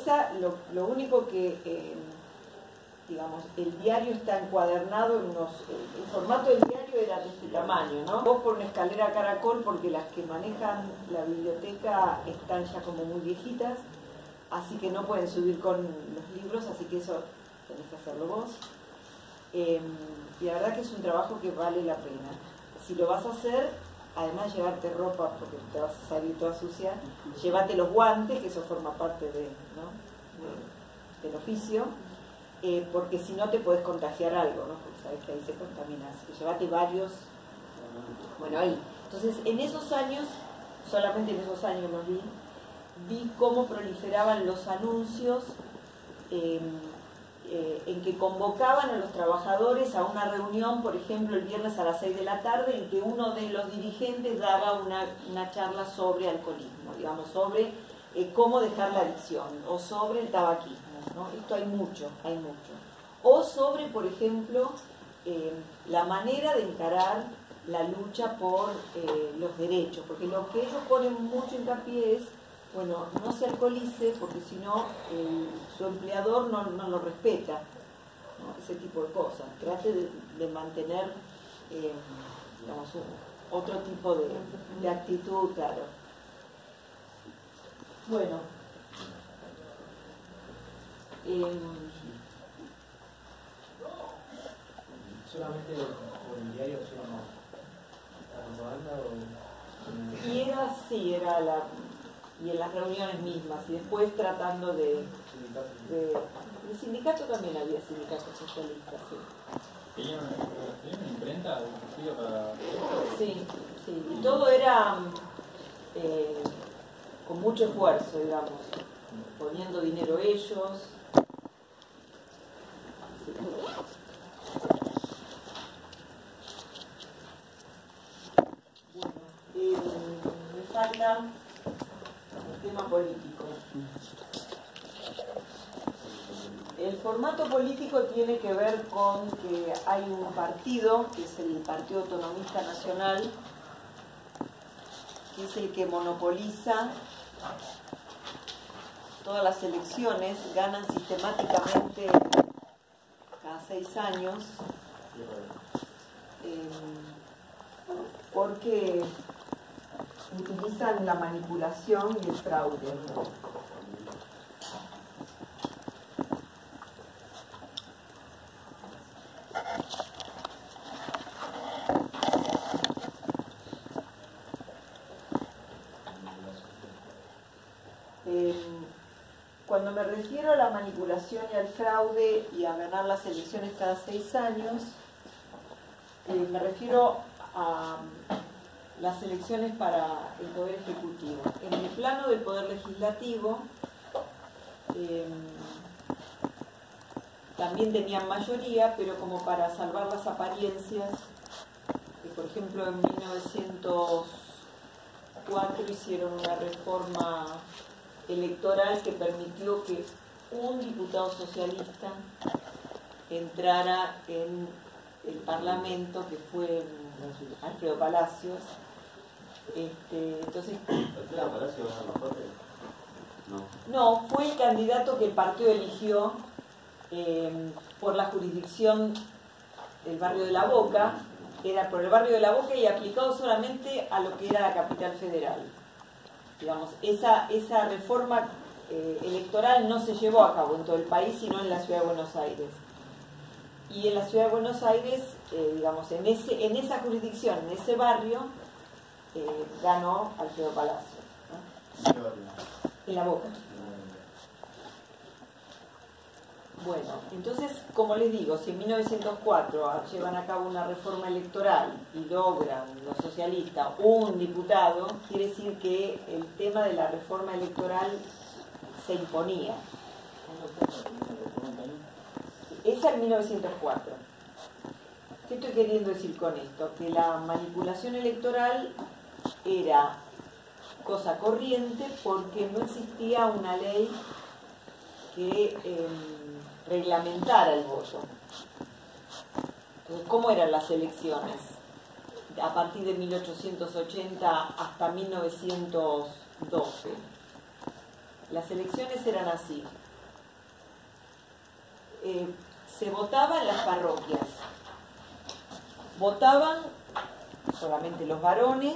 pasa, lo único que, digamos, el diario está encuadernado en unos... El formato del diario era de este tamaño, ¿no? Vos por una escalera caracol, porque las que manejan la biblioteca están ya como muy viejitas, así que no pueden subir con los libros, así que eso tenés que hacerlo vos. Y la verdad que es un trabajo que vale la pena. Si lo vas a hacer, además de llevarte ropa, porque te vas a salir toda sucia, llévate los guantes, que eso forma parte del oficio, porque si no te podés contagiar algo, ¿no? Porque sabés que ahí se contamina, así que llévate varios. Bueno, ahí. Entonces, en esos años, solamente en esos años los vi cómo proliferaban los anuncios en que convocaban a los trabajadores a una reunión, por ejemplo, el viernes a las 6 de la tarde, en que uno de los dirigentes daba una charla sobre alcoholismo, digamos, sobre cómo dejar la adicción, o sobre el tabaquismo, ¿no? Esto hay mucho. O sobre, por ejemplo, la manera de encarar la lucha por los derechos, porque lo que ellos ponen mucho hincapié es, bueno, no se alcoholice porque si no su empleador no lo respeta, ¿no? Ese tipo de cosas. Trate de mantener, digamos, otro tipo de actitud, claro. Bueno, ¿solamente por el diario la propaganda o...? Y y en las reuniones mismas, y después tratando de sindicato también había sindicatos socialistas, sí. ¿Tenía una imprenta dirigida para...? Sí, y todo era con mucho esfuerzo, digamos, poniendo dinero ellos. Sí. Bueno, me falta el tema político. El formato político tiene que ver con que hay un partido, que es el Partido Autonomista Nacional, que es el que monopoliza todas las elecciones, ganan sistemáticamente cada 6 años, porque utilizan la manipulación y el fraude. Cuando me refiero a la manipulación y al fraude y a ganar las elecciones cada 6 años, me refiero a las elecciones para el Poder Ejecutivo. En el plano del Poder Legislativo también tenían mayoría, pero como para salvar las apariencias, por ejemplo en 1904 hicieron una reforma electoral que permitió que un diputado socialista entrara en el Parlamento, que fue Alfredo Palacios. Entonces, ¿Alfredo Palacios va a los votos? No, fue el candidato que el partido eligió por la jurisdicción del barrio de La Boca, era por el barrio de La Boca y aplicado solamente a lo que era la capital federal. Digamos, esa reforma electoral no se llevó a cabo en todo el país, sino en la ciudad de Buenos Aires. Y en la ciudad de Buenos Aires, digamos, en esa jurisdicción, en ese barrio, ganó Alfredo Palacio, ¿no? En La Boca. Bueno, entonces, como les digo, si en 1904 llevan a cabo una reforma electoral y logran los socialistas un diputado, quiere decir que el tema de la reforma electoral se imponía. Esa en 1904. ¿Qué estoy queriendo decir con esto? Que la manipulación electoral era cosa corriente porque no existía una ley que reglamentara el voto. Entonces, ¿cómo eran las elecciones? A partir de 1880 hasta 1912. Las elecciones eran así. Se votaba en las parroquias. Votaban solamente los varones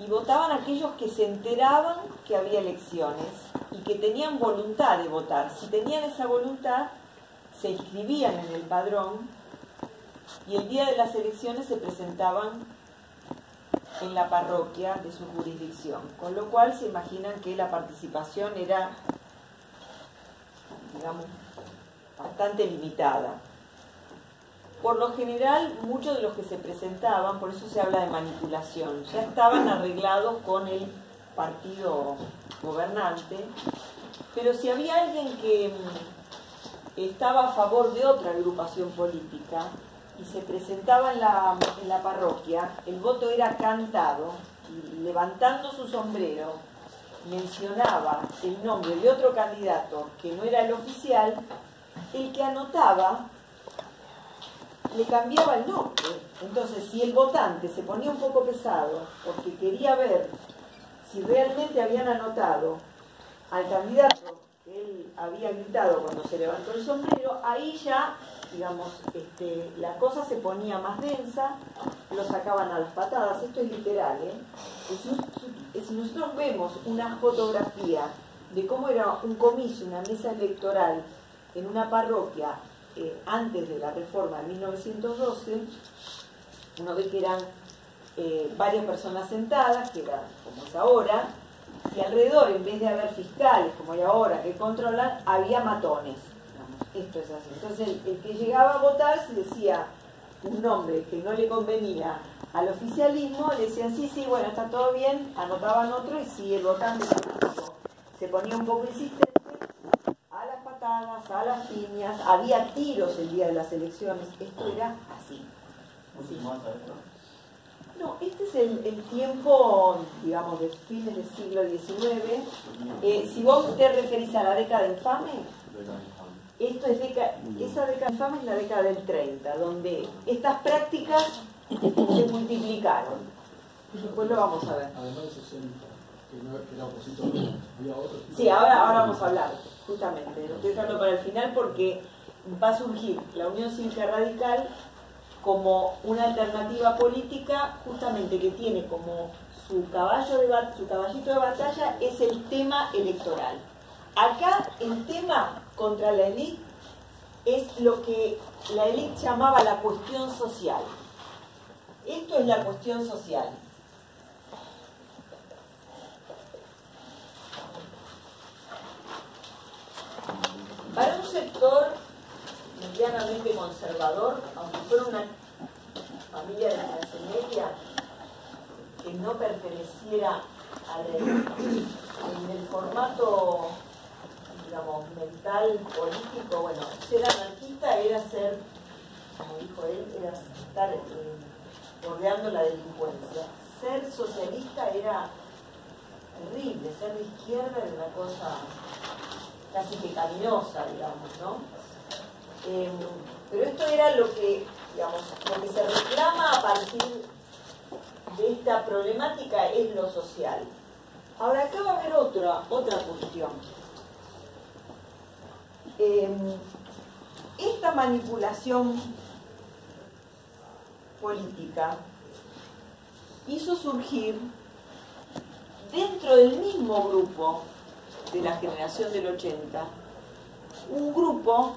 y votaban aquellos que se enteraban que había elecciones y que tenían voluntad de votar. Si tenían esa voluntad, se inscribían en el padrón y el día de las elecciones se presentaban en la parroquia de su jurisdicción, con lo cual se imaginan que la participación era, digamos, bastante limitada. Por lo general, muchos de los que se presentaban, por eso se habla de manipulación, ya estaban arreglados con el partido gobernante, pero si había alguien que estaba a favor de otra agrupación política y se presentaba en la parroquia, el voto era cantado y levantando su sombrero mencionaba el nombre de otro candidato que no era el oficial, el que anotaba le cambiaba el nombre. Entonces, si el votante se ponía un poco pesado porque quería ver si realmente habían anotado al candidato que él había gritado cuando se levantó el sombrero, ahí ya, digamos, la cosa se ponía más densa, lo sacaban a las patadas. Esto es literal, ¿eh? Si nosotros vemos una fotografía de cómo era un comicio, una mesa electoral en una parroquia antes de la reforma de 1912, uno ve que eran varias personas sentadas, que era como es ahora, y alrededor, en vez de haber fiscales, como hay ahora, que controlan, había matones. Esto es así. Entonces, el que llegaba a votar, si decía un nombre que no le convenía al oficialismo, le decían, sí, bueno, está todo bien, anotaban otro, y si el votante se ponía un poco insistente, a las patadas, a las piñas, había tiros el día de las elecciones. Esto era así. No, este es el tiempo, digamos, de fines del siglo XIX. Si vos te referís a la década infame, esto es esa década infame es la década del 30, donde estas prácticas se multiplicaron. Después lo vamos a ver. Además de 60, que era opositor, había otros. Sí, ahora vamos a hablar, justamente. Lo estoy dejando para el final porque va a surgir la Unión Cívica Radical como una alternativa política, justamente que tiene como su caballito de batalla es el tema electoral. Acá el tema contra la élite es lo que la élite llamaba la cuestión social. Esto es la cuestión social. Para un sector medianamente conservador, aunque fuera una familia de clase media que no perteneciera en el formato, digamos, mental, político, bueno, ser anarquista era ser, como dijo él, era estar bordeando la delincuencia. Ser socialista era terrible, ser de izquierda era una cosa casi pecaminosa, digamos, ¿no? Pero esto era lo que, digamos, lo que se reclama a partir de esta problemática es lo social. Ahora acá va a haber otra cuestión. Esta manipulación política hizo surgir dentro del mismo grupo de la generación del 80 un grupo,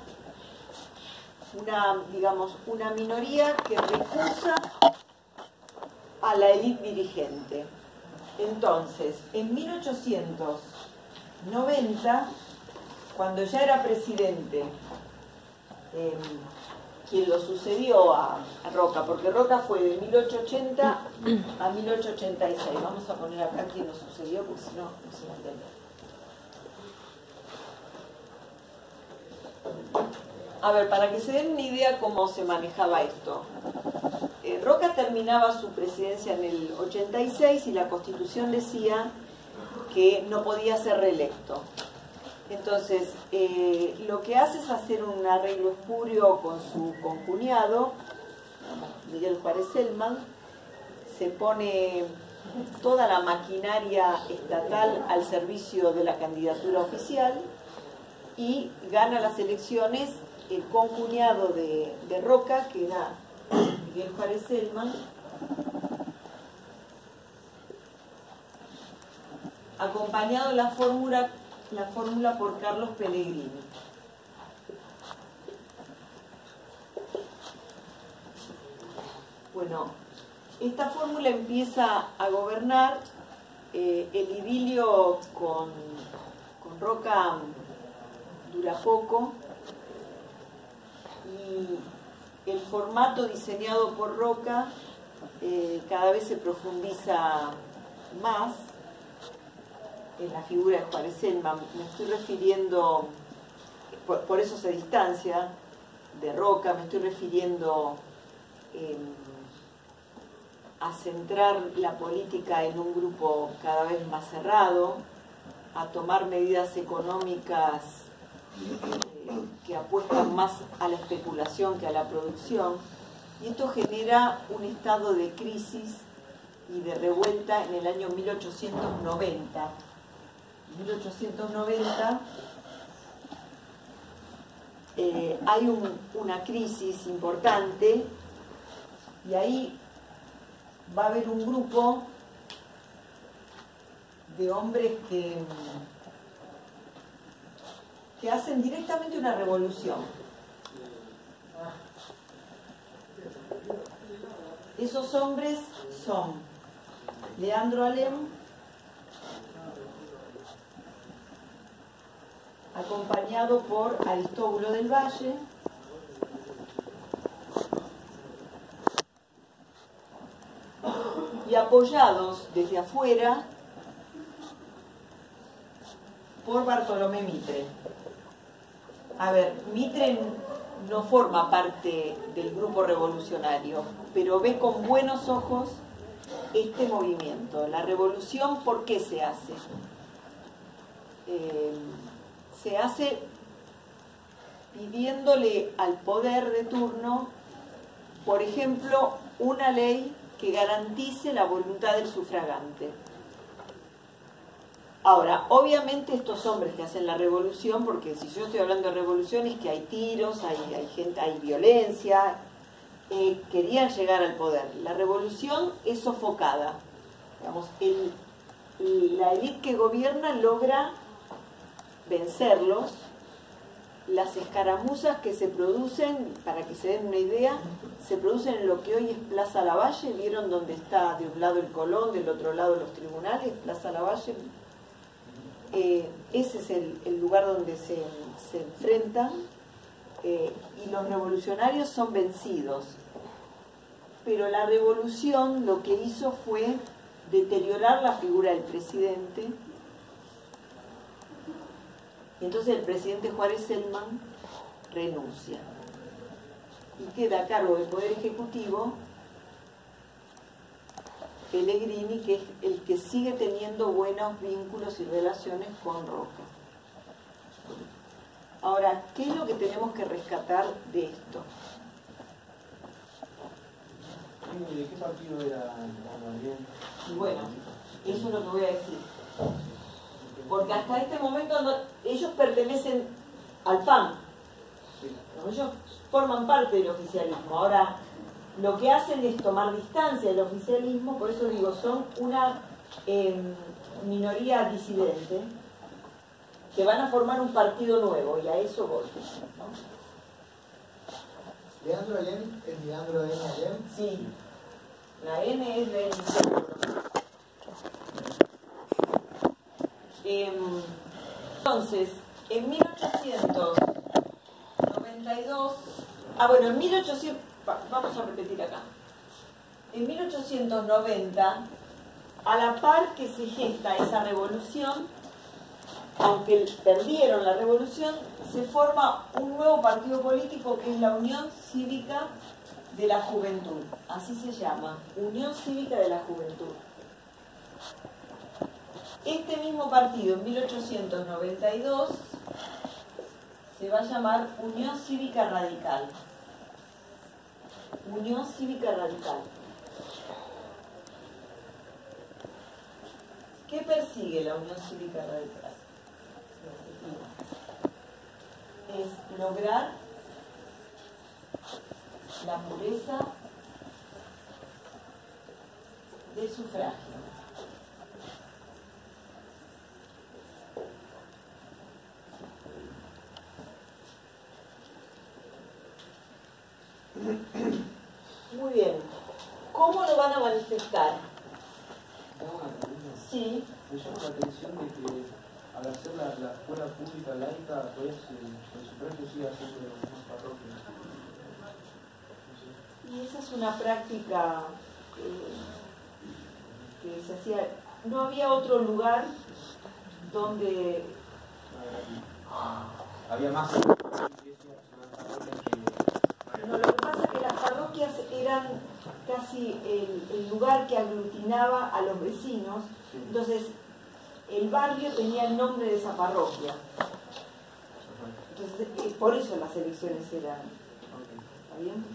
una minoría que recusa a la élite dirigente. Entonces, en 1890, cuando ya era presidente, quien lo sucedió a Roca, porque Roca fue de 1880 a 1886. Vamos a poner acá quién lo sucedió, porque si no, no se va a entender. A ver, para que se den una idea cómo se manejaba esto. Roca terminaba su presidencia en el 86 y la Constitución decía que no podía ser reelecto. Entonces, lo que hace es hacer un arreglo espurio con su concuñado, Miguel Juárez Selman, se pone toda la maquinaria estatal al servicio de la candidatura oficial y gana las elecciones el concuñado de Roca, que era Miguel Juárez Celman, acompañado la fórmula por Carlos Pellegrini. Bueno, esta fórmula empieza a gobernar. El idilio con Roca dura poco y el formato diseñado por Roca cada vez se profundiza más en la figura de Juárez Celman. Me estoy refiriendo, por eso se distancia de Roca, me estoy refiriendo a centrar la política en un grupo cada vez más cerrado, a tomar medidas económicas que apuestan más a la especulación que a la producción, y esto genera un estado de crisis y de revuelta en el año 1890. En 1890 hay una crisis importante y ahí va a haber un grupo de hombres que hacen directamente una revolución. Esos hombres son Leandro Alem, acompañado por Aristóbulo del Valle, y apoyados desde afuera por Bartolomé Mitre. A ver, Mitre no forma parte del grupo revolucionario, pero ve con buenos ojos este movimiento. La revolución, ¿por qué se hace? Se hace pidiéndole al poder de turno, por ejemplo, una ley que garantice la voluntad del sufragante. Ahora, obviamente estos hombres que hacen la revolución, porque si yo estoy hablando de revolución es que hay tiros, hay gente, hay violencia, querían llegar al poder. La revolución es sofocada. Digamos, la élite que gobierna logra vencerlos. Las escaramuzas que se producen, para que se den una idea, se producen en lo que hoy es Plaza Lavalle. ¿Vieron dónde está de un lado el Colón, del otro lado los tribunales? Plaza Lavalle. Ese es el lugar donde se enfrentan y los revolucionarios son vencidos. Pero la revolución lo que hizo fue deteriorar la figura del presidente. Y entonces el presidente Juárez Celman renuncia y queda a cargo del Poder Ejecutivo Pellegrini, que es el que sigue teniendo buenos vínculos y relaciones con Roca. Ahora, ¿qué es lo que tenemos que rescatar de esto? ¿De qué partido era Gabriel? Y bueno, eso es lo que voy a decir. Porque hasta este momento ellos pertenecen al PAN. Ellos forman parte del oficialismo. Ahora, lo que hacen es tomar distancia del oficialismo, por eso digo, son una minoría disidente que van a formar un partido nuevo, y a eso voy, ¿no? ¿Leandro Alem es Leandro N. Alem? Sí, la N es de... Entonces, en 1892, en 1800, vamos a repetir acá. En 1890, a la par que se gesta esa revolución, aunque perdieron la revolución, se forma un nuevo partido político que es la Unión Cívica de la Juventud. Así se llama, Unión Cívica de la Juventud. Este mismo partido en 1892 se va a llamar Unión Cívica Radical. Unión Cívica Radical. ¿Qué persigue la Unión Cívica Radical? Es lograr la pureza del sufragio. Muy bien. ¿Cómo lo van a manifestar? Hago una pregunta. Sí. Me llama la atención de que al hacer la escuela pública laica, pues el sufragio sigue haciendo más parroquia. Y esa es una práctica que se hacía. No había otro lugar donde... Había más. No, lo que pasa es que las parroquias eran casi el lugar que aglutinaba a los vecinos. Entonces, el barrio tenía el nombre de esa parroquia. Entonces, por eso las elecciones eran... ¿Está bien?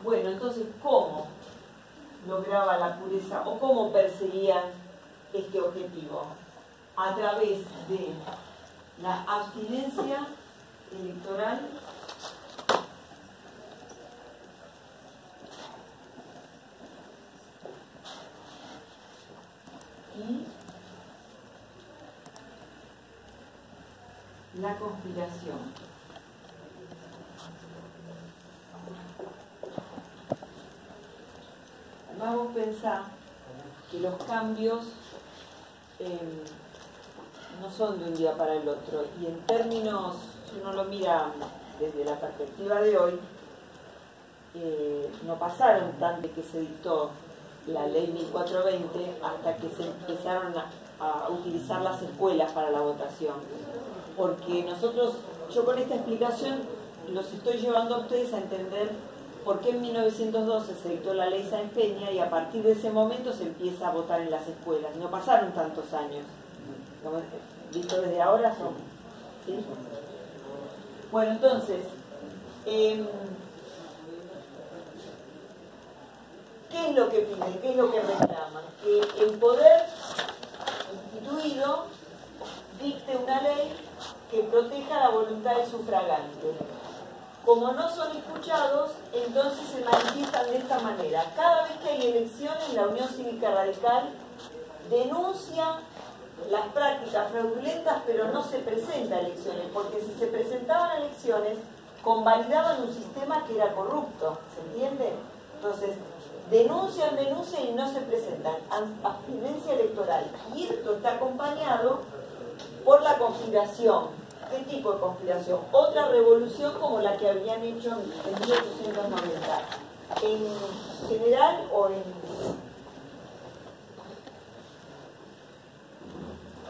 Bueno, entonces, ¿cómo lograba la pureza o cómo perseguían este objetivo? A través de la abstinencia electoral y la conspiración. Vamos a pensar que los cambios no son de un día para el otro, y en términos, si uno lo mira desde la perspectiva de hoy, no pasaron tanto que se dictó la ley 1420 hasta que se empezaron a utilizar las escuelas para la votación, porque yo con esta explicación los estoy llevando a ustedes a entender por qué en 1912 se dictó la ley Sáenz Peña y a partir de ese momento se empieza a votar en las escuelas. No pasaron tantos años. Visto desde ahora son. ¿Sí? Bueno, entonces, ¿qué es lo que piden? ¿Qué es lo que reclaman? Que el poder instituido dicte una ley que proteja la voluntad del sufragante. Como no son escuchados, entonces se manifiestan de esta manera. Cada vez que hay elecciones, la Unión Cívica Radical denuncia las prácticas fraudulentas, pero no se presenta a elecciones, porque si se presentaban a elecciones, convalidaban un sistema que era corrupto, ¿se entiende? Entonces, denuncian y no se presentan. Abstinencia electoral. Y esto está acompañado por la conspiración. ¿Qué tipo de conspiración? Otra revolución como la que habían hecho en 1890. En general o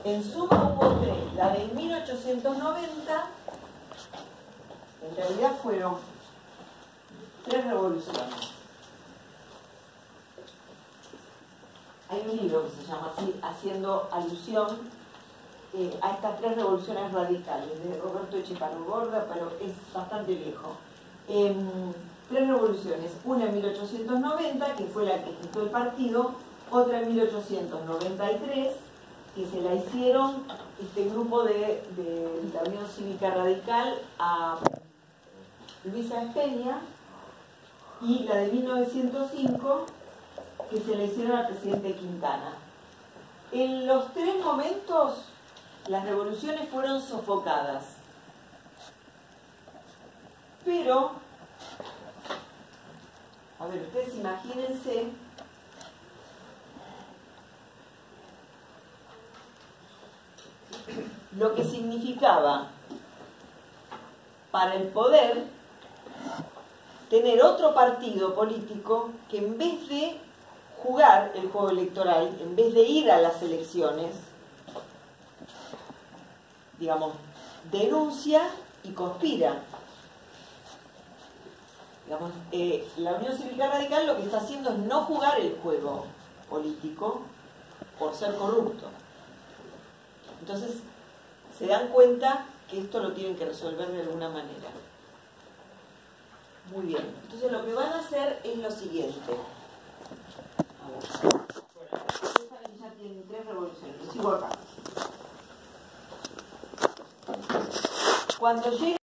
en suma hubo tres. La de 1890, en realidad fueron tres revoluciones. Hay un libro que se llama así, haciendo alusión a estas tres revoluciones radicales, de Roberto Echeparugorda, pero es bastante viejo. Tres revoluciones, una en 1890, que fue la que gestó el partido, otra en 1893, que se la hicieron este grupo de la Unión Cívica Radical a Luis Sáenz Peña, y la de 1905, que se la hicieron al presidente Quintana. En los tres momentos, las revoluciones fueron sofocadas. Pero, a ver, ustedes imagínense lo que significaba para el poder tener otro partido político que en vez de jugar el juego electoral, en vez de ir a las elecciones, digamos, denuncia y conspira. Digamos, la Unión Cívica Radical lo que está haciendo es no jugar el juego político por ser corrupto. Entonces, se dan cuenta que esto lo tienen que resolver de alguna manera. Muy bien. Entonces, lo que van a hacer es lo siguiente. Sigo acá. Cuando llegue